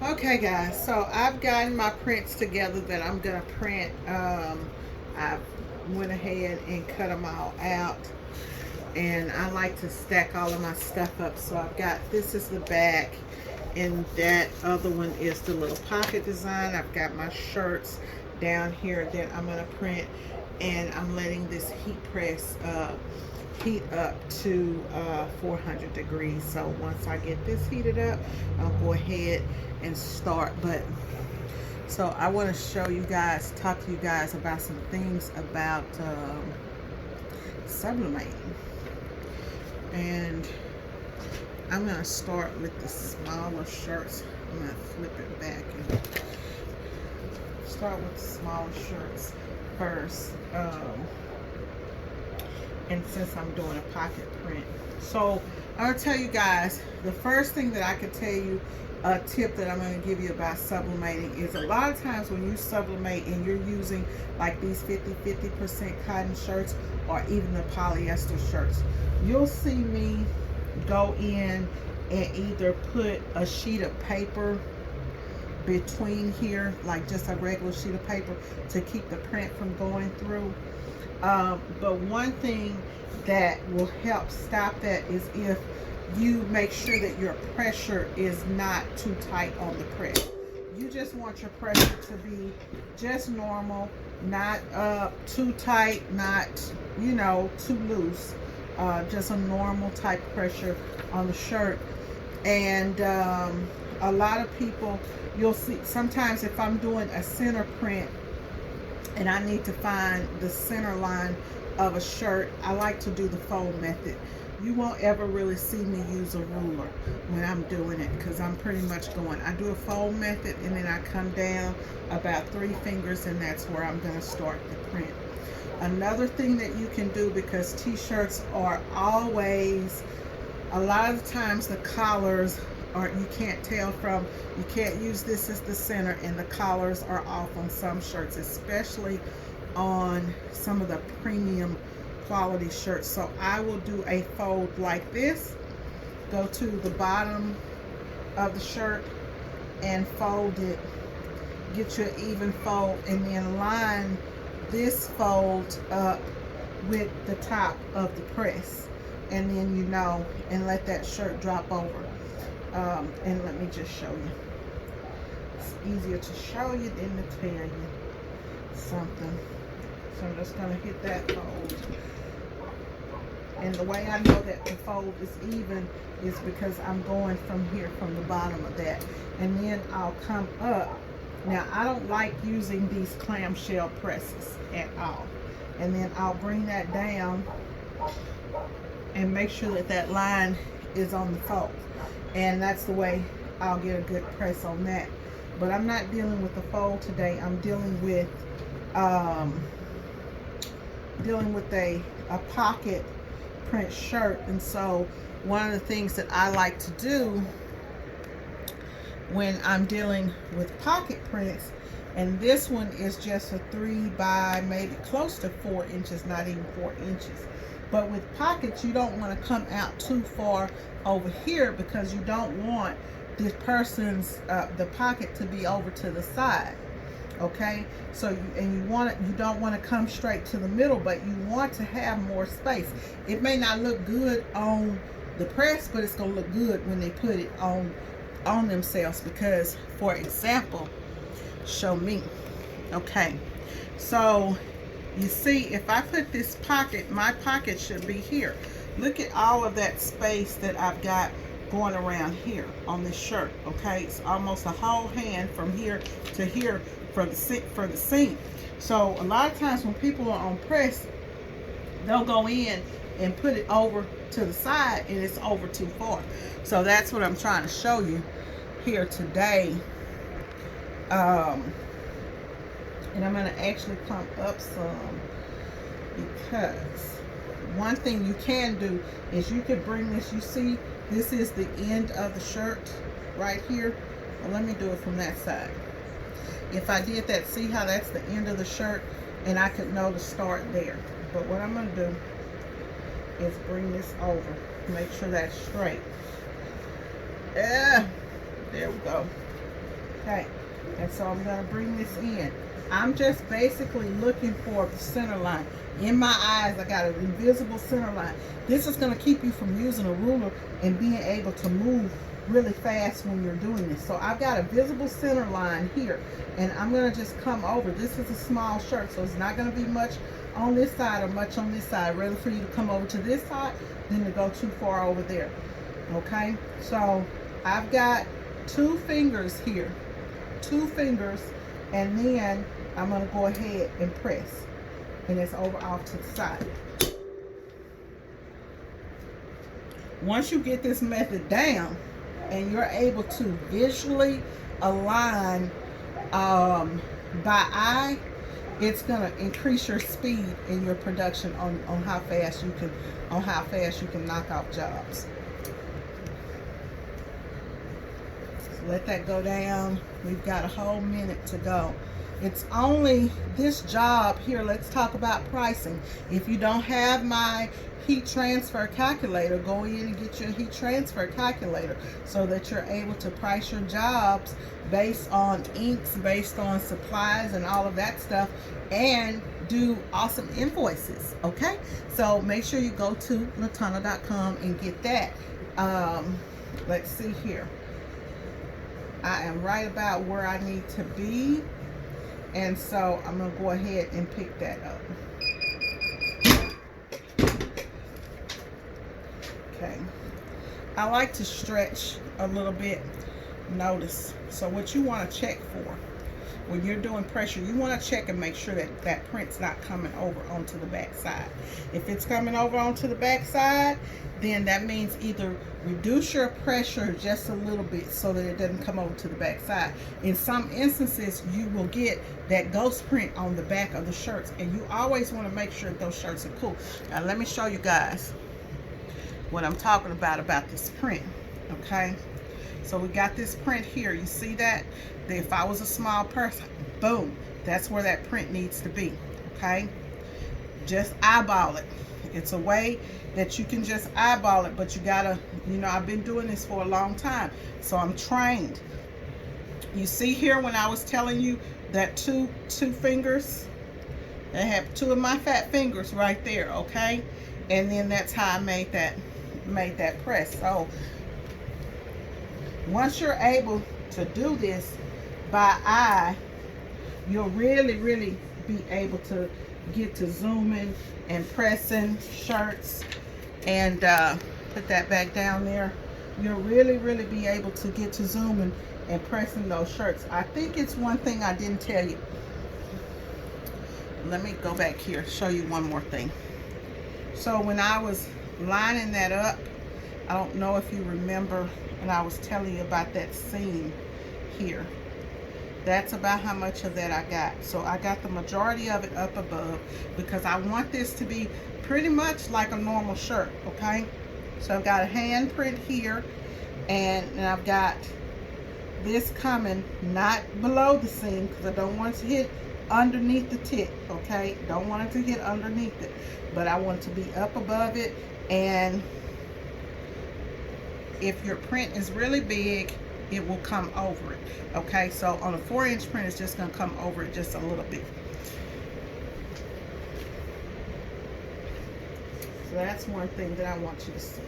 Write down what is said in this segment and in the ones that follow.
Okay, guys, so I've gotten my prints together that I'm gonna print. I went ahead and cut them all out, and I like to stack all of my stuff up. So I've got, this is the back, and that other one is the little pocket design. I've got my shirts down here that I'm gonna print, and I'm letting this heat press heat up to 400 degrees. So once I get this heated up, I'll go ahead and start. But so I want to show you guys, talk to you guys about some things about sublimating. And I'm going to start with the smaller shirts. I'm going to flip it back and start with the smaller shirts first. And since I'm doing a pocket print, so I'm gonna tell you guys, the first thing that I could tell you, a tip that I'm gonna give you about sublimating, is a lot of times when you sublimate and you're using like these 50% cotton shirts or even the polyester shirts, you'll see me go in and either put a sheet of paper between here, like just a regular sheet of paper, to keep the print from going through. But one thing that will help stop that is if you make sure that your pressure is not too tight on the press. You just want your pressure to be just normal, not too tight, not, you know, too loose. Just a normal type pressure on the shirt. And a lot of people, you'll see, sometimes if I'm doing a center print and I need to find the center line of a shirt, I like to do the fold method. You won't ever really see me use a ruler when I'm doing it, because I'm pretty much going, I do a fold method and then I come down about 3 fingers, and that's where I'm going to start the print. Another thing that you can do, because t-shirts are always, a lot of times the collars are, you can't tell from, you can't use this as the center, and the collars are off on some shirts, especially on some of the premium quality shirts. So I will do a fold like this, go to the bottom of the shirt and fold it, get your even fold, and then line this fold up with the top of the press, and then, you know, and let that shirt drop over. And let me just show you. It's easier to show you than to tell you something. So I'm just going to hit that fold. And the way I know that the fold is even is because I'm going from here, from the bottom of that. And then I'll come up. Now, I don't like using these clamshell presses at all. And then I'll bring that down and make sure that that line is on the fold. And that's the way I'll get a good press on that. But I'm not dealing with the fold today. I'm dealing with a pocket print shirt. And so one of the things that I like to do when I'm dealing with pocket prints, and this one is just a 3 by maybe close to 4 inches, not even 4 inches. But with pockets, you don't want to come out too far over here, because you don't want this person's the pocket to be over to the side. Okay, so you don't want to come straight to the middle, but you want to have more space. It may not look good on the press, but it's gonna look good when they put it on themselves. Because, for example, show me. Okay, so you see, if I put this pocket, my pocket should be here. Look at all of that space that I've got going around here on this shirt. Okay, it's almost a whole hand from here to here for the seam. So a lot of times when people are on press, they'll go in and put it over to the side, and it's over too far. So that's what I'm trying to show you here today. And I'm going to actually pump up some, because one thing you can do is you could bring this, you see, this is the end of the shirt right here. Well, let me do it from that side. If I did that, see how that's the end of the shirt, and I could know to start there. But what I'm going to do is bring this over, make sure that's straight. Yeah, there we go. Okay, and so I'm going to bring this in. I'm just basically looking for the center line. In my eyes, I got an invisible center line. This is going to keep you from using a ruler and being able to move really fast when you're doing this. So I've got a visible center line here, and I'm going to just come over. This is a small shirt, so it's not going to be much on this side or much on this side. Rather for you to come over to this side than to go too far over there. Okay, so I've got 2 fingers here, 2 fingers, and then I'm going to go ahead and press, and it's over off to the side. Once you get this method down and you're able to visually align by eye, it's going to increase your speed in your production on how fast you can knock off jobs. So let that go down. We've got a whole minute to go. It's only this job here. Let's talk about pricing. If you don't have my heat transfer calculator, go in and get your heat transfer calculator so that you're able to price your jobs based on inks, based on supplies and all of that stuff, and do awesome invoices. Okay, so make sure you go to latonna.com and get that. Let's see here. I am right about where I need to be, and so I'm gonna go ahead and pick that up. Okay, I like to stretch a little bit. Notice, so what you want to check for when you're doing pressure, you want to check and make sure that that print's not coming over onto the back side. If it's coming over onto the back side, then that means either reduce your pressure just a little bit so that it doesn't come over to the back side. In some instances, you will get that ghost print on the back of the shirts, and you always want to make sure that those shirts are cool. Now let me show you guys what I'm talking about this print. Okay, so we got this print here. You see that? If I was a small person, boom, that's where that print needs to be. Okay, just eyeball it. It's a way that you can just eyeball it, but you gotta, you know, I've been doing this for a long time, so I'm trained. You see here when I was telling you that two fingers, I have 2 of my fat fingers right there. Okay, and then that's how I made that press. So once you're able to do this by eye, you'll really be able to get to zooming and pressing shirts. And put that back down there. You'll really be able to get to zooming and pressing those shirts. I think it's one thing I didn't tell you. Let me go back here, show you one more thing. So when I was lining that up, I don't know if you remember, and I was telling you about that seam here. That's about how much of that I got. So I got the majority of it up above because I want this to be pretty much like a normal shirt. Okay, so I've got a hand print here, and I've got this coming not below the seam because I don't want it to hit underneath the tip. Okay, don't want it to hit underneath it, but I want it to be up above it. And if your print is really big, it will come over it. Okay, so on a 4-inch print, it's just going to come over it just a little bit. So that's one thing that I want you to see.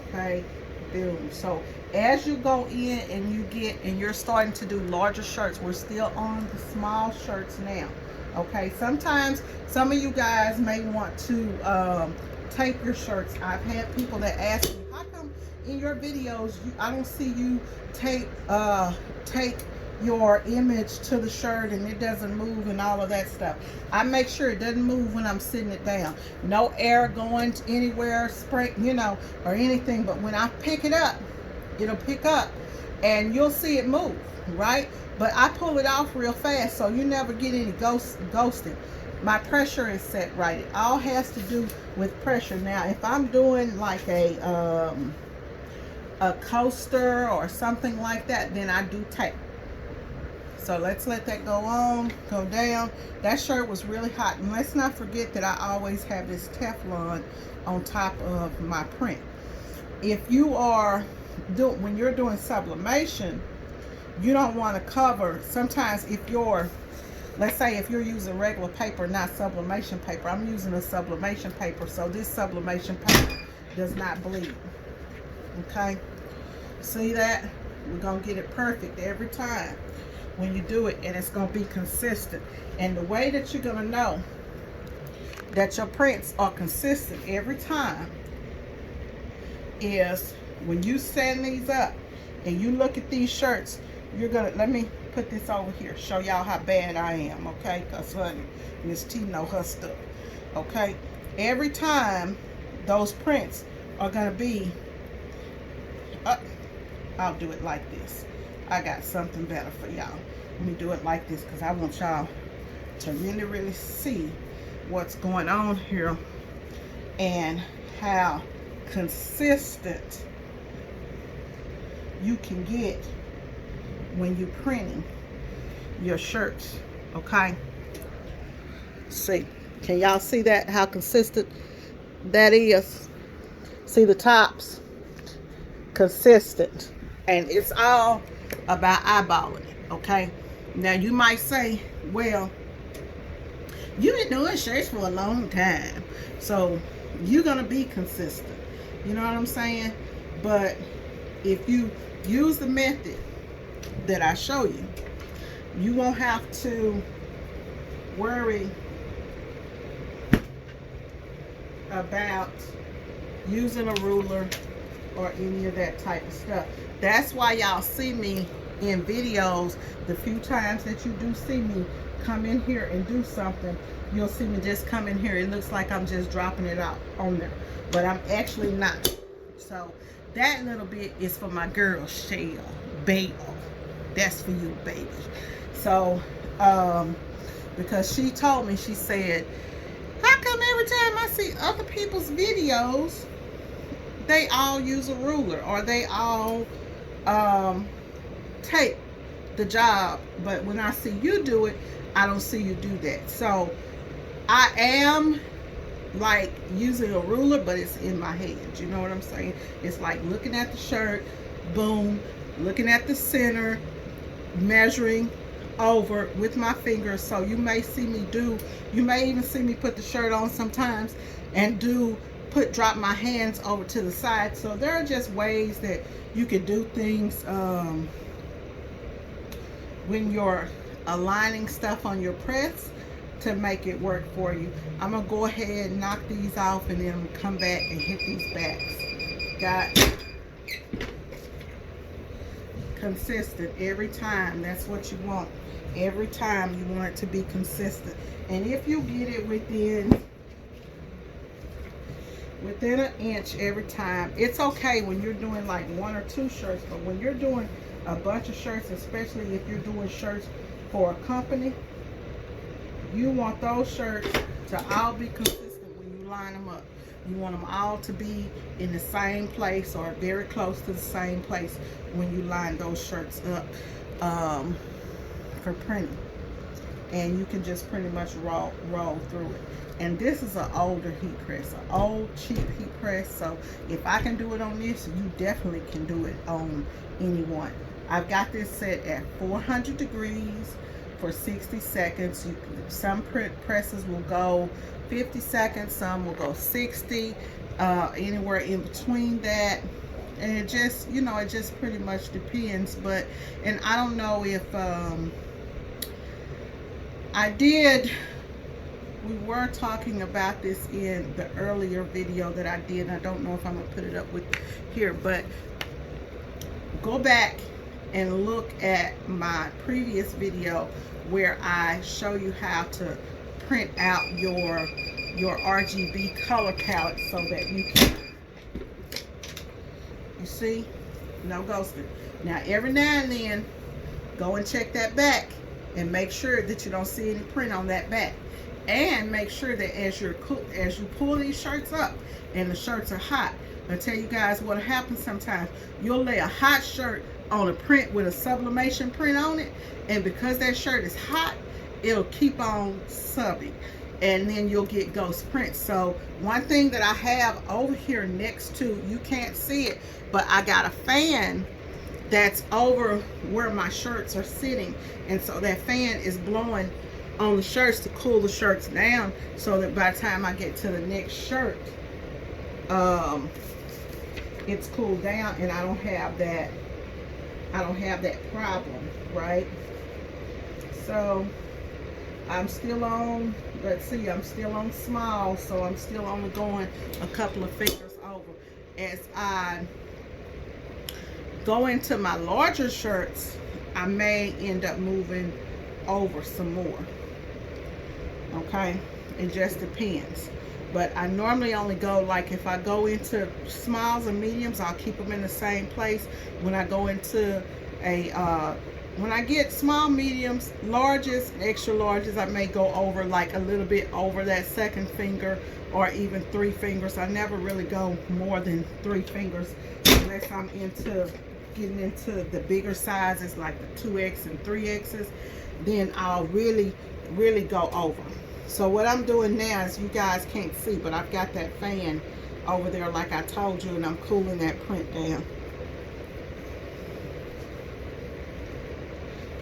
Okay, boom. So as you go in and you're starting to do larger shirts, we're still on the small shirts now. Okay, sometimes some of you guys may want to tape your shirts. I've had people that ask me, how come in your videos I don't see you take your image to the shirt and it doesn't move and all of that stuff? I make sure it doesn't move when I'm sitting it down. No air going anywhere, spray, you know, or anything. But when I pick it up, it'll pick up and you'll see it move, right? But I pull it off real fast, so you never get any ghosting. My pressure is set right. It all has to do with pressure. Now, if I'm doing like a coaster or something like that, then I do tape. So let's let that go down. That shirt was really hot. And let's not forget that I always have this Teflon on top of my print. If you are when you're doing sublimation, you don't want to cover. Sometimes if you're, let's say if you're using regular paper, not sublimation paper, I'm using a sublimation paper, so this sublimation paper does not bleed. Okay, see that? We're gonna get it perfect every time when you do it, and it's gonna be consistent. And the way that you're gonna know that your prints are consistent every time is when you send these up and you look at these shirts. You're gonna, let me put this over here, show y'all how bad I am, okay? Because honey, Miss T know her stuff, okay? Every time those prints are gonna be up. I'll do it like this. I got something better for y'all. Let me do it like this because I want y'all to really see what's going on here and how consistent you can get when you're printing your shirts. Okay, see, can y'all see that, how consistent that is? See the tops, consistent. And it's all about eyeballing it. Okay, now you might say, well, you've been doing shirts for a long time, so you're gonna be consistent, you know what I'm saying? But if you use the method that I show you, you won't have to worry about using a ruler or any of that type of stuff. That's why y'all see me in videos, the few times that you do see me come in here and do something, you'll see me just come in here. It looks like I'm just dropping it out on there, but I'm actually not. So that little bit is for my girl Shell Bale. That's for you, baby. So because she told me, she said, how come every time I see other people's videos they all use a ruler or they all tape the job, but when I see you do it, I don't see you do that? So I am like using a ruler, but it's in my head, you know what I'm saying? It's like looking at the shirt, boom, looking at the center, measuring over with my fingers. So you may see me do, you may even see me put the shirt on sometimes and drop my hands over to the side. So there are just ways that you can do things when you're aligning stuff on your press to make it work for you. I'm gonna go ahead and knock these off, and then I'm gonna come back and hit these backs. Got consistent every time. That's what you want. Every time you want it to be consistent. And if you get it within an inch every time, it's okay when you're doing like 1 or 2 shirts. But when you're doing a bunch of shirts, especially if you're doing shirts for a company, you want those shirts to all be consistent when you line them up. You want them all to be in the same place or very close to the same place when you line those shirts up for printing. And you can just pretty much roll through it. And this is an older heat press, an old cheap heat press. So if I can do it on this, you definitely can do it on anyone. I've got this set at 400 degrees for 60 seconds. Some print presses will go 50 seconds, some will go 60, anywhere in between that. And it just, you know, it just pretty much depends. But, and I don't know if we were talking about this in the earlier video that I did. I don't know if I'm gonna put it up with here, but go back and look at my previous video where I show you how to print out your RGB color palette so that you can, you see, no ghosting. Now every now and then go and check that back and make sure that you don't see any print on that back. And make sure that as you pull these shirts up and the shirts are hot, I'll tell you guys what happens sometimes. You'll lay a hot shirt on a print with a sublimation print on it, and because that shirt is hot, it'll keep on subbing, and then you'll get ghost prints. So one thing that I have over here next to, you can't see it, but I got a fan that's over where my shirts are sitting, and so that fan is blowing on the shirts to cool the shirts down, so that by the time I get to the next shirt, it's cooled down and I don't have that problem, right? So I'm still on, let's see, I'm still on small, so I'm still only going a couple of fingers over. As I go into my larger shirts, I may end up moving over some more. Okay, it just depends. But I normally only go, like if I go into smalls and mediums, I'll keep them in the same place. When I go into when I get small, mediums, larges, extra larges, I may go over like a little bit over that second finger, or even 3 fingers. I never really go more than 3 fingers unless I'm into getting into the bigger sizes like the 2X and 3X's. Then I'll really go over. So what I'm doing now is, you guys can't see, but I've got that fan over there like I told you, and I'm cooling that print down.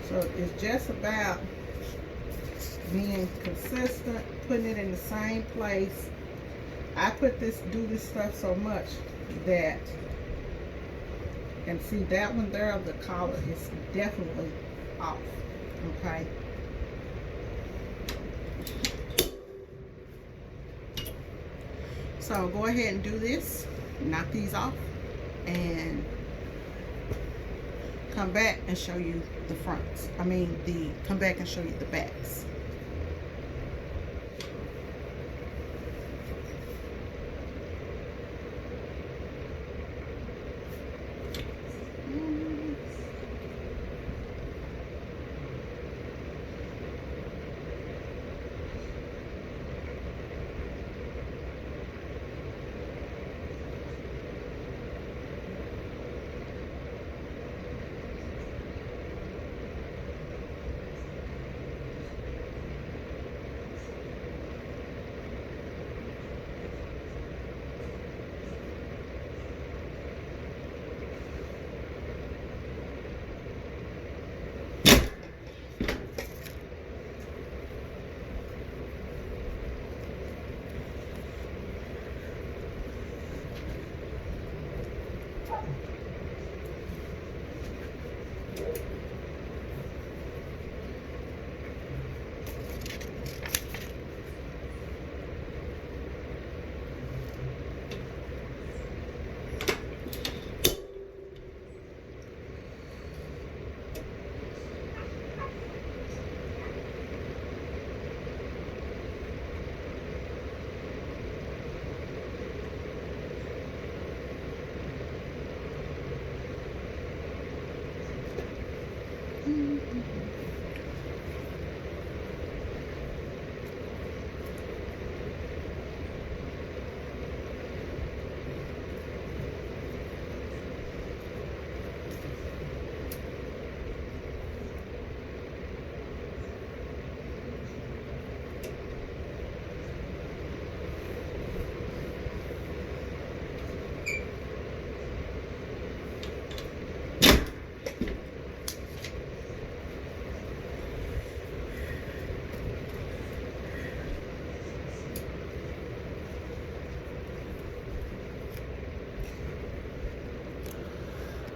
So it's just about being consistent, putting it in the same place. I do this stuff so much that, and see that one there, the collar is definitely off, okay? So go ahead and do this, knock these off, and come back and show you the fronts. Come back and show you the backs.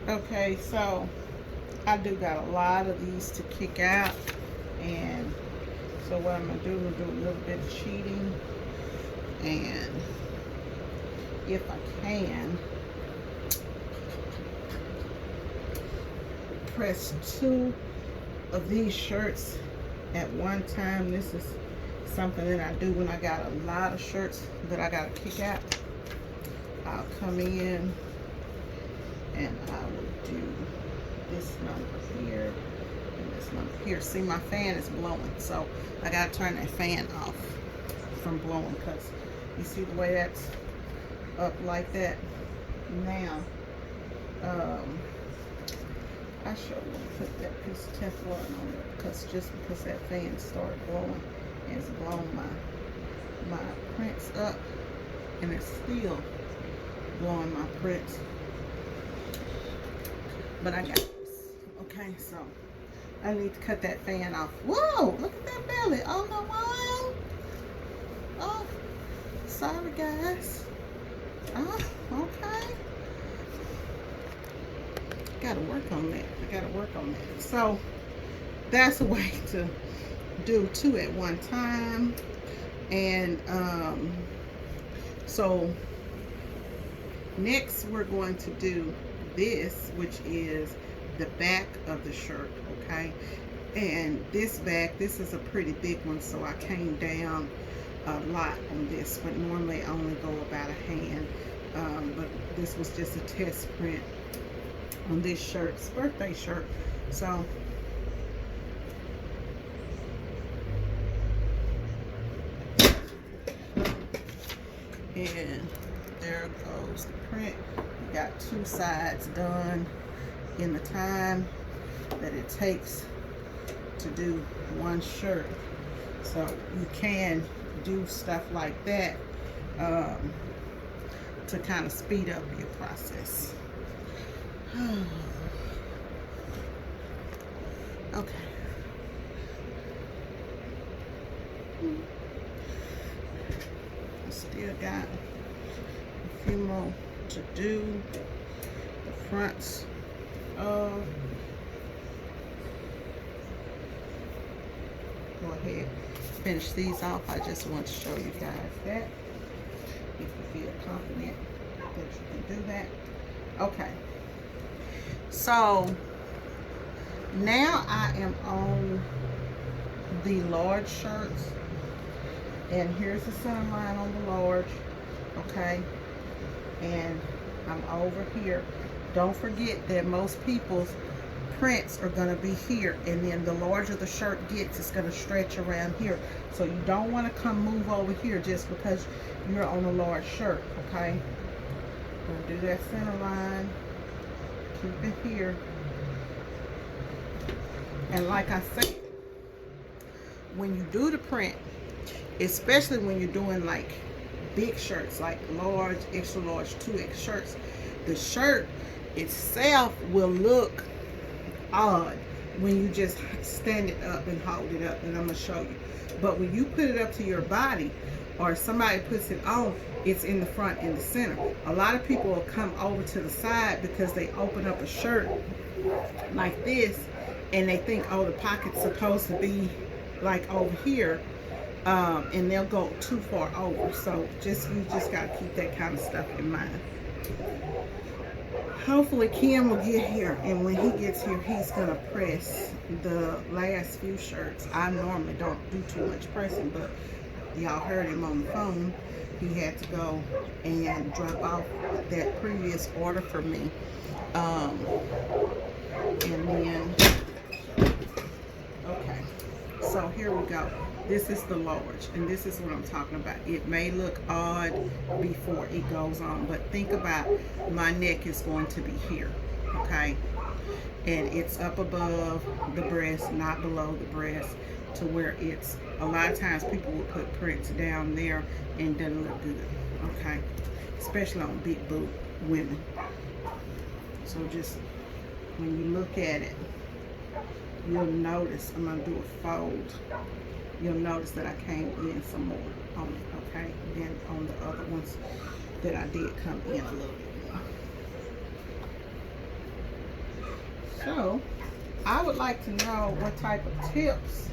Okay, so I do got a lot of these to kick out, and so what I'm gonna do is do a little bit of cheating, and if I can, press 2 of these shirts at one time. This is something that I do when I got a lot of shirts that I gotta kick out. I'll come in and I will do this number here and this number here. See, my fan is blowing, so I gotta turn that fan off from blowing, because you see the way that's up like that. Now I sure want to put that piece of Teflon on it, because just because that fan started blowing, and it's blown my prints up, and it's still blowing my prints. but I got this. Okay, so I need to cut that fan off. Whoa, look at that belly. Oh, no, wow. Oh, sorry, guys. Oh, okay. Gotta work on that. I gotta work on that. So that's a way to do two at one time. And so next we're going to do this, which is the back of the shirt. Okay, and this back, this is a pretty big one, so I came down a lot on this, but normally I only go about a hand. But this was just a test print on this shirt. It's a birthday shirt. So and there goes the print. You got two sides done in the time that it takes to do one shirt. So you can do stuff like that to kind of speed up your process. Okay. Still got a few more to do. The fronts of, go ahead, finish these off. I just want to show you guys that, if you feel confident that you can do that. Okay, so now I am on the large shirts, and here's the center line on the large. Okay, and I'm over here. Don't forget that most people's prints are going to be here, and then the larger the shirt gets, it's going to stretch around here. So you don't want to come move over here just because you're on a large shirt. Okay, we'll do that center line, keep it here, and like I said, when you do the print, especially when you're doing like big shirts, like large, extra large, 2X shirts, the shirt itself will look odd when you just stand it up and hold it up, and I'm gonna show you. But when you put it up to your body, or somebody puts it on, it's in the front and the center. A lot of people will come over to the side because they open up a shirt like this and they think, oh, the pocket's supposed to be like over here, and they'll go too far over. So you just got to keep that kind of stuff in mind. Hopefully Kim will get here, and when he gets here, he's gonna press the last few shirts. I normally don't do too much pressing, but y'all heard him on the phone. He had to go and drop off that previous order for me, and then okay, so here we go. This is the large, and this is what I'm talking about. It may look odd before it goes on, but think about, my neck is going to be here, okay? And it's up above the breast, not below the breast, to where it's, a lot of times people will put prints down there and it doesn't look good, okay? Especially on big boob women. So just, when you look at it, you'll notice, I'm gonna do a fold. You'll notice that I came in some more on it, okay? Then on the other ones that I did come in a little bit more. So, I would like to know what type of tips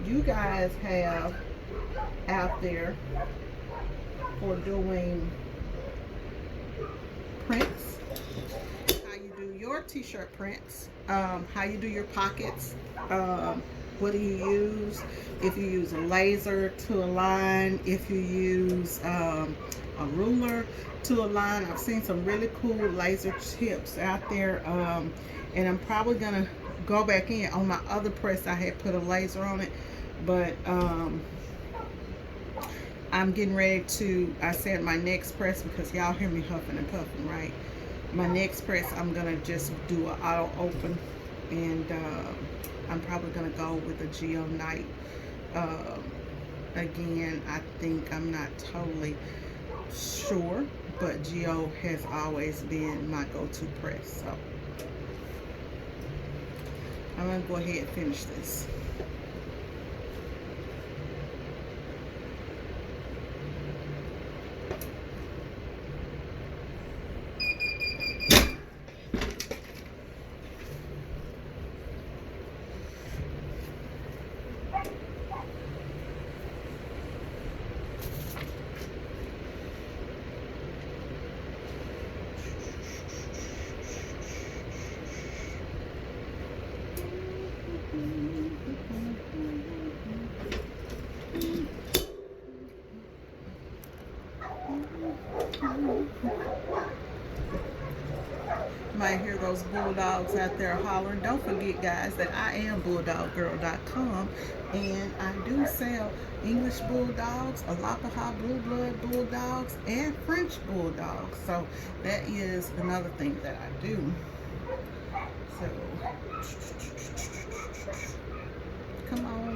you guys have out there for doing prints, how you do your t-shirt prints, how you do your pockets, what do you use, if you use a laser to align, if you use a ruler to align. I've seen some really cool laser tips out there, and I'm probably gonna go back in. On my other press I had put a laser on it, but I'm getting ready to, I said my next press, because y'all hear me huffing and puffing, right? My next press, I'm gonna just do an auto open, and I'm probably gonna go with a Geo Night. Again, I think, I'm not totally sure, but Geo has always been my go-to press. So I'm going to go ahead and finish this. You might hear those bulldogs out there hollering. Don't forget, guys, that I am BulldogGirl.com, and I do sell English bulldogs, Alapaha blue blood bulldogs, and French bulldogs. So that is another thing that I do. So come on.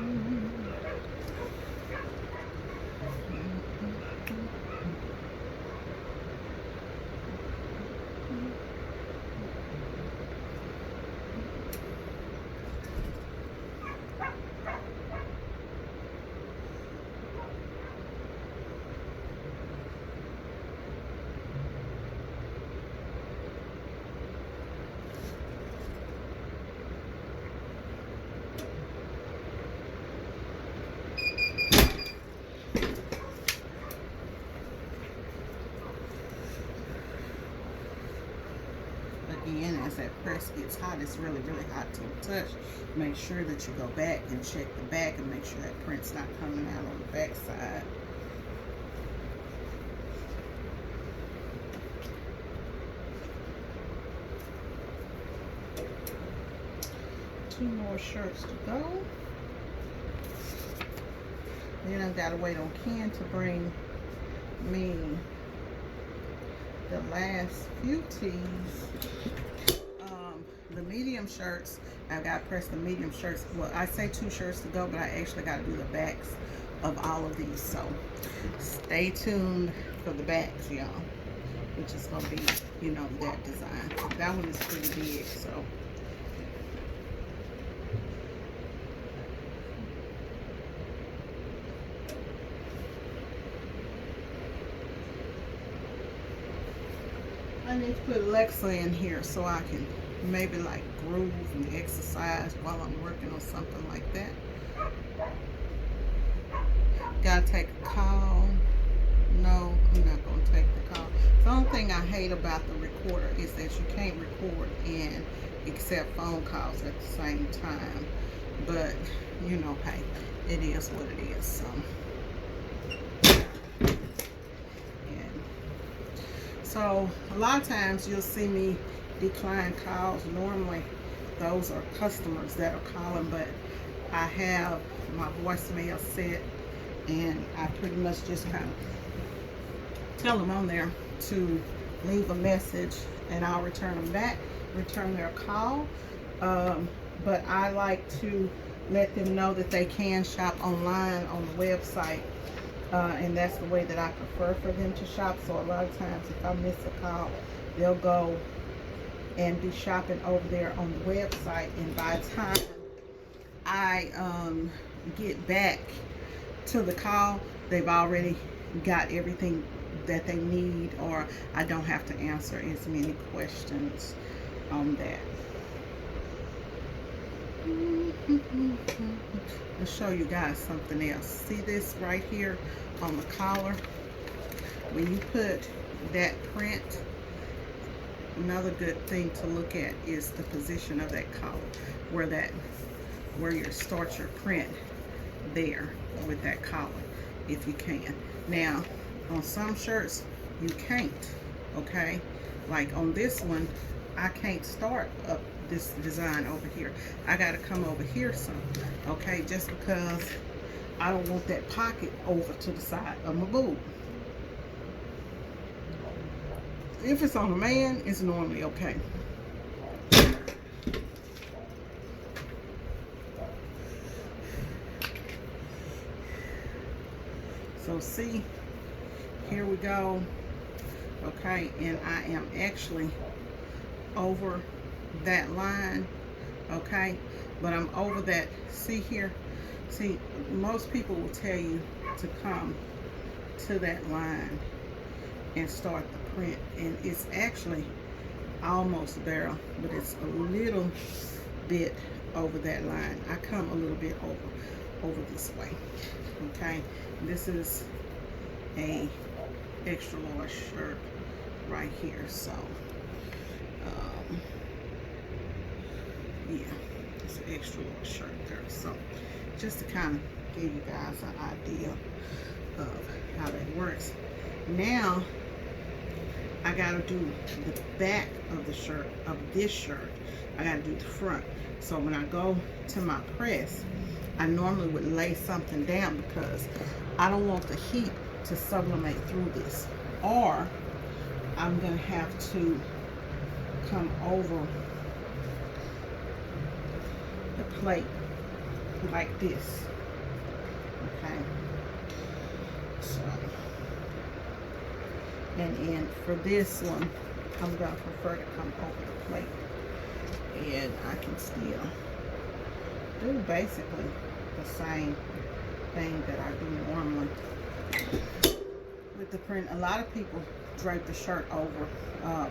Again, as that press gets hot, it's really hot to the touch. Make sure that you go back and check the back and make sure that print's not coming out on the back side. Two more shirts to go. Then I've got to wait on Ken to bring me the last few tees. The medium shirts, I've got to press the medium shirts. Well, I say 2 shirts to go, but I actually got to do the backs of all of these. So stay tuned for the backs, y'all, which is going to be, you know, that design. That one is pretty big, so. I need to put Alexa in here so I can maybe like groove and exercise while I'm working on something like that. Gotta take a call. No, I'm not gonna take the call. The only thing I hate about the recorder is that you can't record and accept phone calls at the same time. But you know, hey, it is what it is. So. So a lot of times you'll see me decline calls. Normally those are customers that are calling, but I have my voicemail set and I pretty much just kind of tell them on there to leave a message and I'll return them back, return their call. But I like to let them know that they can shop online on the website. And that's the way that I prefer for them to shop. So a lot of times if I miss a call, they'll go and be shopping over there on the website, and by the time I get back to the call, they've already got everything that they need, or I don't have to answer as many questions on that. I'll show you guys something else. See this right here on the collar? When you put that print, another good thing to look at is the position of that collar, where you start your print there with that collar, if you can. Now, on some shirts, you can't, okay? Like on this one, I can't start up this design over here. I got to come over here some, okay? Just because I don't want that pocket over to the side of my boob. If it's on a man, it's normally okay. So see, here we go. Okay, and I am actually over that line okay? But I'm over that. See here? See, most people will tell you to come to that line and start the print, and it's actually almost there, but it's a little bit over that line. I come a little bit over this way, okay? This is a extra large shirt right here, so yeah, it's an extra large shirt there. So just to kind of give you guys an idea of how that works. Now I gotta do the back of the shirt, of this shirt. I gotta do the front. So when I go to my press, I normally would lay something down because I don't want the heat to sublimate through this, or I'm gonna have to come over the plate like this, okay? So, and for this one, I'm gonna prefer to come over the plate, and I can still do basically the same thing that I do normally with the print. A lot of people drape the shirt over,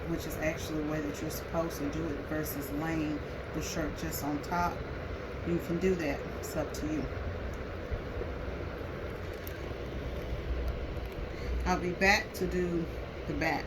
which is actually the way that you're supposed to do it versus laying the shirt just on top. You can do that, it's up to you. I'll be back to do the back.